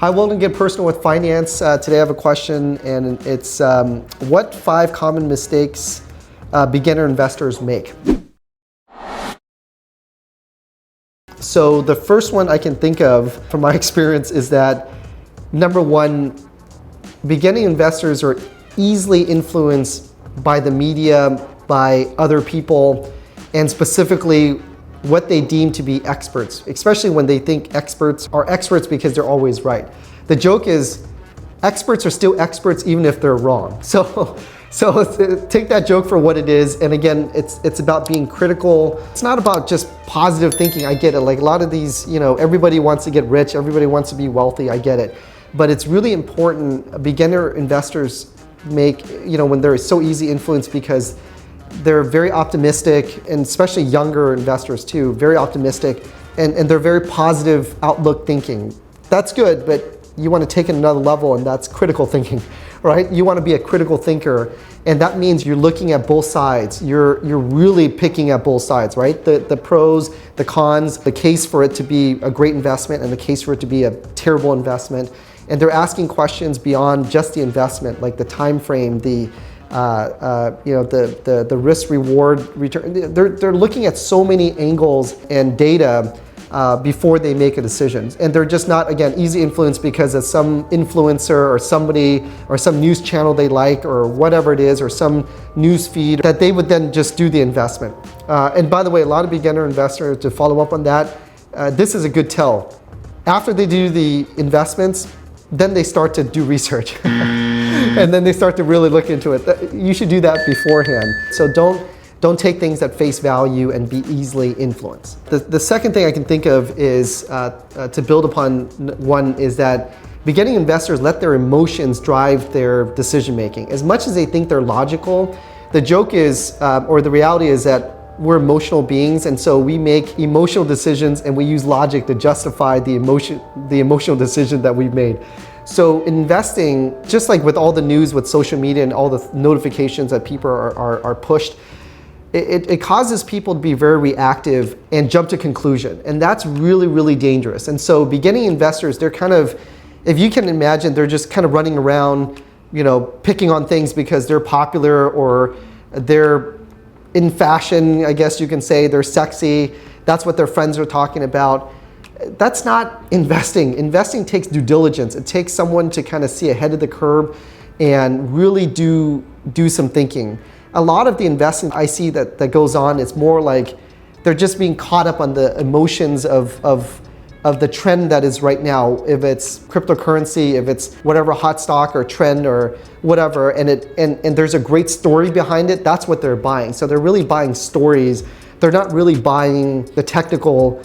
Hi, welcome to Get Personal with Finance. Today I have a question, and it's what 5 common mistakes beginner investors make? So the first one I can think of from my experience is that, number one, beginning investors are easily influenced by the media, by other people, and specifically what they deem to be experts, especially when they think experts are experts because they're always right. The joke is experts are still experts even if they're wrong. So take that joke for what it is. And again, it's about being critical. It's not about just positive thinking. I get it. Like a lot of these, everybody wants to get rich. Everybody wants to be wealthy. I get it. But it's really important. Beginner investors make, when they're so easy influenced because they're very optimistic, and especially younger investors too, very optimistic, and they're very positive outlook thinking. That's good, but you want to take it another level, and that's critical thinking, right? You want to be a critical thinker, and that means you're looking at both sides. You're really picking at both sides, right? The pros, the cons, the case for it to be a great investment and the case for it to be a terrible investment. And they're asking questions beyond just the investment, like the time frame, the risk reward return. They're looking at so many angles and data before they make a decision. And they're just not, again, easy influence because of some influencer or somebody or some news channel they like or whatever it is, or some news feed that they would then just do the investment. And by the way, a lot of beginner investors, to follow up on that, this is a good tell. After they do the investments, then they start to do research. And then they start to really look into it. You should do that beforehand. So don't take things at face value and be easily influenced. The second thing I can think of is, to build upon one, is that beginning investors let their emotions drive their decision making. As much as they think they're logical, the joke is, or the reality is that we're emotional beings, and so we make emotional decisions and we use logic to justify the emotional decision that we've made. So investing, just like with all the news with social media and all the notifications that people are pushed, it causes people to be very reactive and jump to conclusion. And that's really, really dangerous. And so beginning investors, they're kind of, if you can imagine, they're just kind of running around, picking on things because they're popular or they're in fashion, I guess you can say. They're sexy. That's what their friends are talking about. That's not investing. Investing takes due diligence. It takes someone to kind of see ahead of the curve and really do some thinking. A lot of the investing I see that goes on, it's more like they're just being caught up on the emotions of the trend that is right now. If it's cryptocurrency, if it's whatever hot stock or trend or whatever, and there's a great story behind it, that's what they're buying. So they're really buying stories. They're not really buying the technical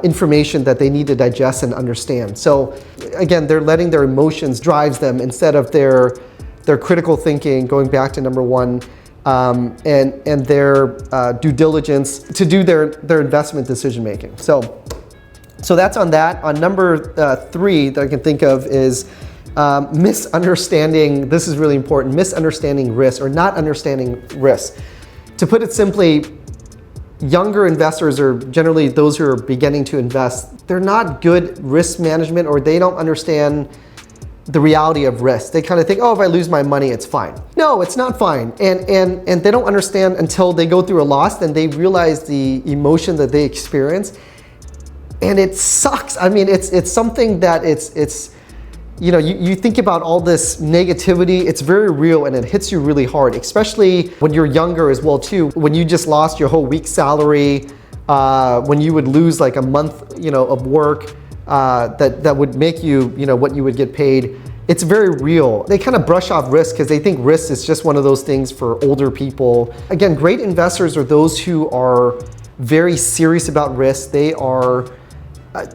information that they need to digest and understand. So again, they're letting their emotions drive them instead of their critical thinking, going back to number one, and their due diligence to do their investment decision making. So that's on that. On number 3 that I can think of is misunderstanding. This is really important. Misunderstanding risk, or not understanding risk. To put it simply, younger investors, or generally those who are beginning to invest, they're not good risk management, or they don't understand the reality of risk. They kind of think, oh, if I lose my money, it's fine. No, it's not fine. And they don't understand until they go through a loss, then they realize the emotion that they experience. And it sucks. I mean, it's something that you think about all this negativity, it's very real and it hits you really hard, especially when you're younger as well too. When you just lost your whole week's salary, when you would lose like a month, of work, that would make you, what you would get paid. It's very real. They kind of brush off risk because they think risk is just one of those things for older people. Again, great investors are those who are very serious about risk. They are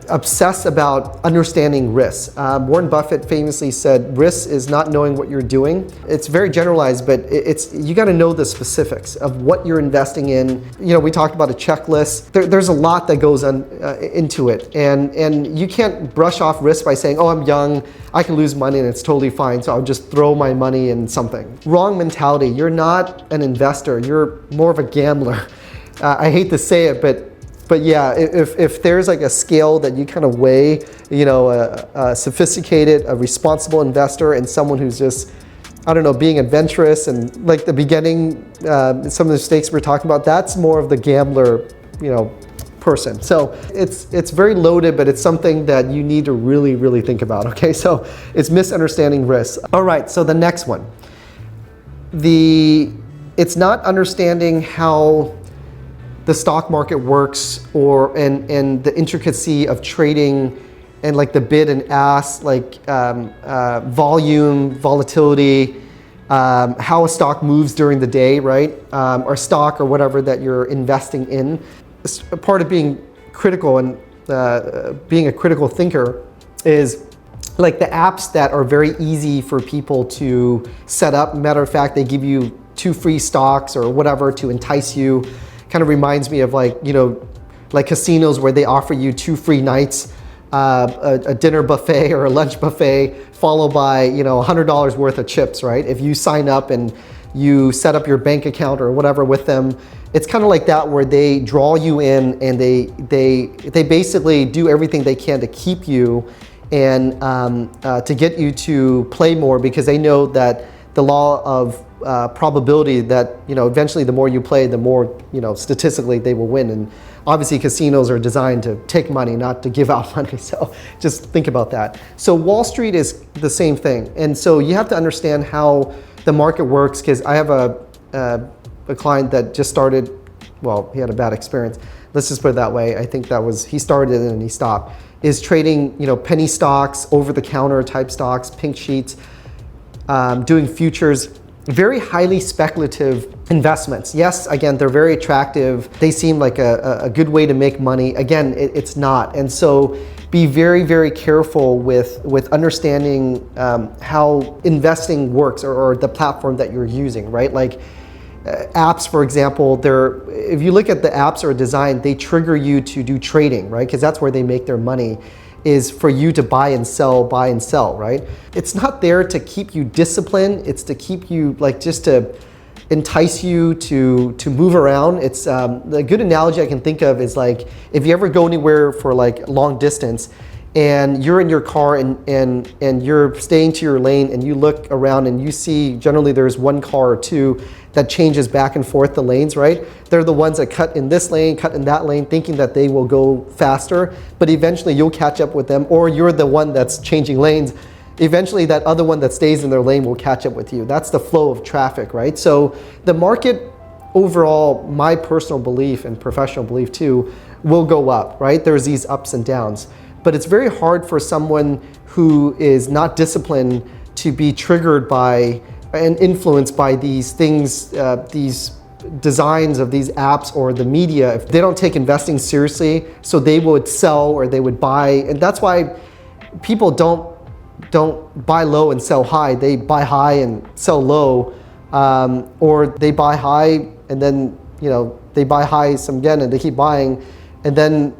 obsessed about understanding risk. Warren Buffett famously said, risk is not knowing what you're doing. It's very generalized, but you got to know the specifics of what you're investing in. We talked about a checklist. There's a lot that goes into it. And you can't brush off risk by saying, oh, I'm young, I can lose money and it's totally fine, so I'll just throw my money in something. Wrong mentality. You're not an investor. You're more of a gambler. I hate to say it, but But yeah, if there's like a scale that you kind of weigh, you know, a sophisticated, a responsible investor and someone who's just, I don't know, being adventurous and like the beginning, some of the mistakes we're talking about, that's more of the gambler, you know, person. So it's very loaded, but it's something that you need to really, really think about, okay? So it's misunderstanding risks. All right, so the next one. It's not understanding how the stock market works and the intricacy of trading and like the bid and ask, like volume, volatility, how a stock moves during the day, right? Or stock or whatever that you're investing in. It's a part of being critical and being a critical thinker is like the apps that are very easy for people to set up. Matter of fact, they give you 2 free stocks or whatever to entice you. Kind of reminds me of like, you know, like casinos where they offer you 2 free nights, a dinner buffet or a lunch buffet, followed by, you know, $100 worth of chips, right? If you sign up and you set up your bank account or whatever with them, it's kind of like that where they draw you in and they basically do everything they can to keep you and to get you to play more, because they know that the law of probability that, you know, eventually the more you play, the more, you know, statistically they will win. And obviously casinos are designed to take money, not to give out money. So just think about that. So Wall Street is the same thing. And so you have to understand how the market works, because I have a client that just started, well, he had a bad experience. Let's just put it that way. I think that was, he started it and he stopped, is trading, you know, penny stocks, over-the-counter type stocks, pink sheets, doing futures, very highly speculative investments. Yes, again, they're very attractive. They seem like a good way to make money. Again, it's not. And so be very, very careful with understanding how investing works or the platform that you're using, right? Like apps, for example, if you look at the apps are designed, they trigger you to do trading, right? Because that's where they make their money, is for you to buy and sell, right? It's not there to keep you disciplined. It's to keep you, like, just to entice you to move around. It's the good analogy I can think of is like, if you ever go anywhere for like long distance and you're in your car and you're staying to your lane and you look around and you see generally there's one car or two that changes back and forth the lanes, right? They're the ones that cut in this lane, cut in that lane, thinking that they will go faster, but eventually you'll catch up with them, or you're the one that's changing lanes. Eventually that other one that stays in their lane will catch up with you. That's the flow of traffic, right? So the market overall, my personal belief and professional belief too, will go up, right? There's these ups and downs. But it's very hard for someone who is not disciplined to be triggered by and influenced by these things, these designs of these apps or the media. If they don't take investing seriously, so they would sell or they would buy. And that's why people don't buy low and sell high. They buy high and sell low, or they buy high and then, you know, they buy high some again and they keep buying, and then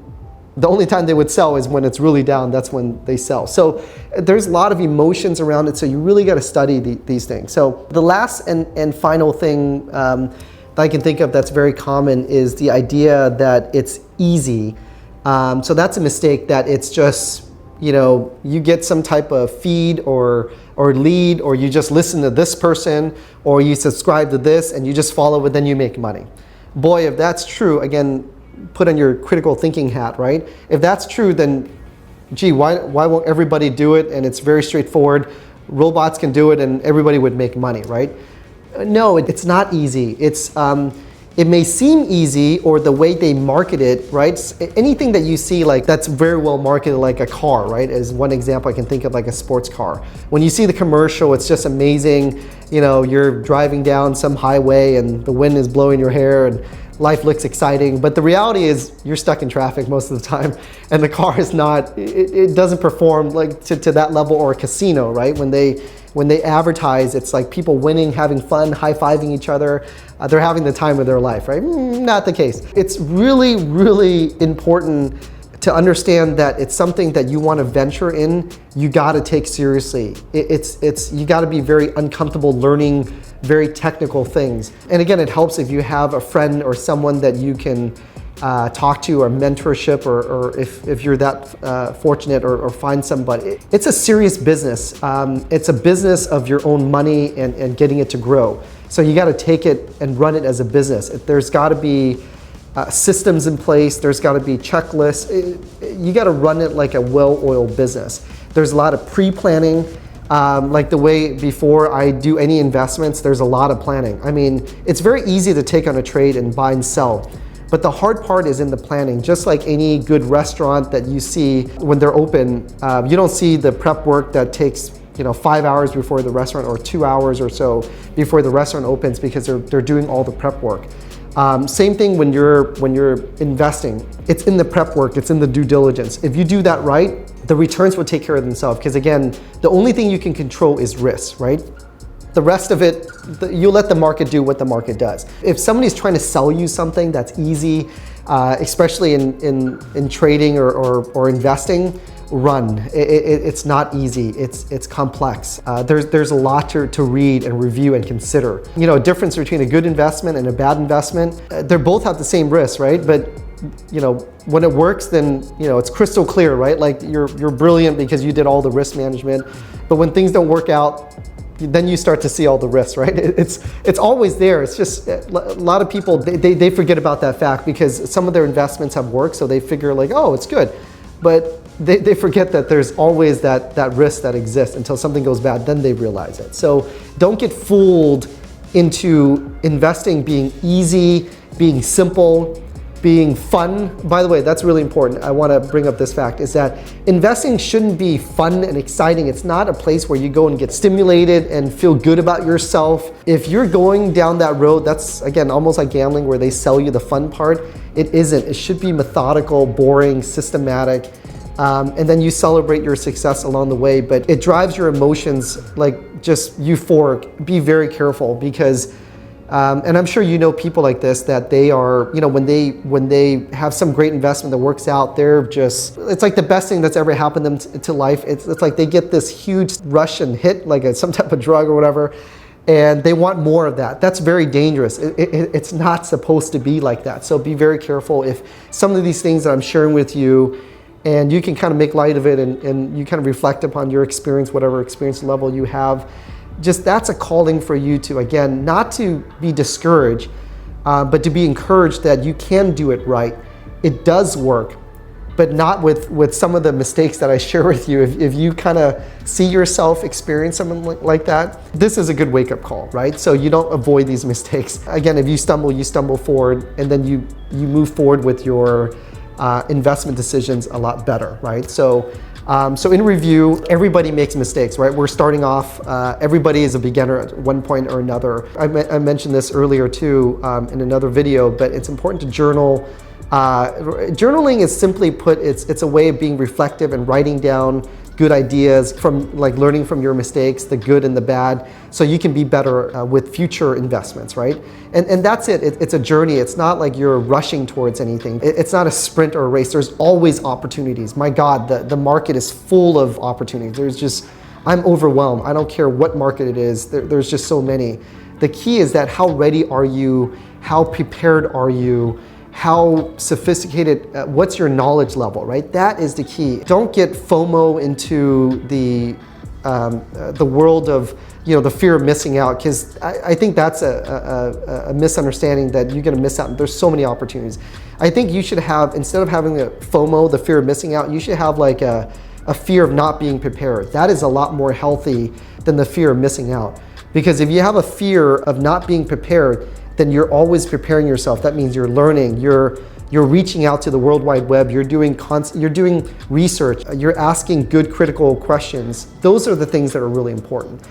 the only time they would sell is when it's really down. That's when they sell. So there's a lot of emotions around it. So you really got to study these things. So the last and final thing that I can think of that's very common is the idea that it's easy. So that's a mistake, that it's just, you know, you get some type of feed or lead, or you just listen to this person, or you subscribe to this and you just follow it, then you make money. Boy, if that's true, again, put on your critical thinking hat, right? If that's true, then gee, why won't everybody do it? And it's very straightforward. Robots can do it and everybody would make money, right? No, it's not easy. It may seem easy, or the way they market it, right? Anything that you see like that's very well marketed, like a car, right? As one example, I can think of like a sports car. When you see the commercial, it's just amazing. You know, you're driving down some highway and the wind is blowing your hair and life looks exciting, but the reality is you're stuck in traffic most of the time, and the car is not, it doesn't perform like to that level. Or a casino, right? When they advertise, it's like people winning, having fun, high-fiving each other. They're having the time of their life, right? Not the case. It's really, really important to understand that it's something that you want to venture in, you got to take seriously. You got to be very uncomfortable learning very technical things. And again, it helps if you have a friend or someone that you can talk to, or mentorship, or if you're that fortunate, or find somebody. It's a serious business. It's a business of your own money and getting it to grow. So you got to take it and run it as a business. There's got to be systems in place. There's got to be checklists. You got to run it like a well-oiled business. There's a lot of pre-planning. Like the way before I do any investments, there's a lot of planning. I mean, it's very easy to take on a trade and buy and sell. But the hard part is in the planning. Just like any good restaurant that you see when they're open, you don't see the prep work that takes 5 hours before the restaurant, or 2 hours or so before the restaurant opens, because they're doing all the prep work. Same thing when you're investing. It's in the prep work, it's in the due diligence. If you do that right, the returns will take care of themselves, because again, the only thing you can control is risk, right? The rest of it, you let the market do what the market does. If somebody's trying to sell you something that's easy, especially in trading or investing, run. It's not easy. It's complex. There's a lot to read and review and consider. A difference between a good investment and a bad investment. They both have the same risk, right? But when it works, then it's crystal clear, right? Like you're brilliant because you did all the risk management. But when things don't work out, then you start to see all the risks, right? It's always there. It's just a lot of people, they forget about that fact, because some of their investments have worked, so they figure like, oh, it's good. But they forget that there's always that risk that exists until something goes bad, then they realize it. So don't get fooled into investing being easy, being simple, being fun. By the way, that's really important. I want to bring up this fact, is that investing shouldn't be fun and exciting. It's not a place where you go and get stimulated and feel good about yourself. If you're going down that road, that's again almost like gambling, where they sell you the fun part. It isn't. It should be methodical, boring, systematic, and then you celebrate your success along the way. But it drives your emotions like just euphoric. Be very careful, because and I'm sure people like this, that they are, when they have some great investment that works out, it's like the best thing that's ever happened them to life. It's like they get this huge rush and hit, like some type of drug or whatever, and they want more of that. That's very dangerous. It's not supposed to be like that. So be very careful. If some of these things that I'm sharing with you, and you can kind of make light of it, and you kind of reflect upon your experience, whatever experience level you have, just that's a calling for you to, again, not to be discouraged, but to be encouraged that you can do it right. It does work, but not with some of the mistakes that I share with you. If you kind of see yourself experience something like that, this is a good wake-up call, right? So you don't avoid these mistakes. Again, if you stumble forward, and then you move forward with your investment decisions a lot better, right? So in review, everybody makes mistakes, right? We're starting off, everybody is a beginner at one point or another. I mentioned this earlier too in another video, but it's important to journal. Journaling is simply put, it's a way of being reflective and writing down good ideas from learning from your mistakes, the good and the bad, so you can be better with future investments, right? And that's it. It's a journey. It's not like you're rushing towards anything. It's not a sprint or a race. There's always opportunities. My God, the market is full of opportunities. I'm overwhelmed. I don't care what market it is. There's just so many. The key is that how ready are you? How prepared are you? How sophisticated, what's your knowledge level, right? That is the key. Don't get FOMO into the world of, the fear of missing out, because I think that's a misunderstanding, that you're gonna miss out. There's so many opportunities. I think you should have, instead of having the FOMO, the fear of missing out, you should have like a fear of not being prepared. That is a lot more healthy than the fear of missing out. Because if you have a fear of not being prepared, then you're always preparing yourself. That means you're learning, you're reaching out to the World Wide Web, you're doing research, you're asking good critical questions. Those are the things that are really important.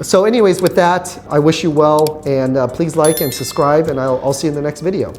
So anyways, with that, I wish you well, and please like and subscribe, and I'll see you in the next video.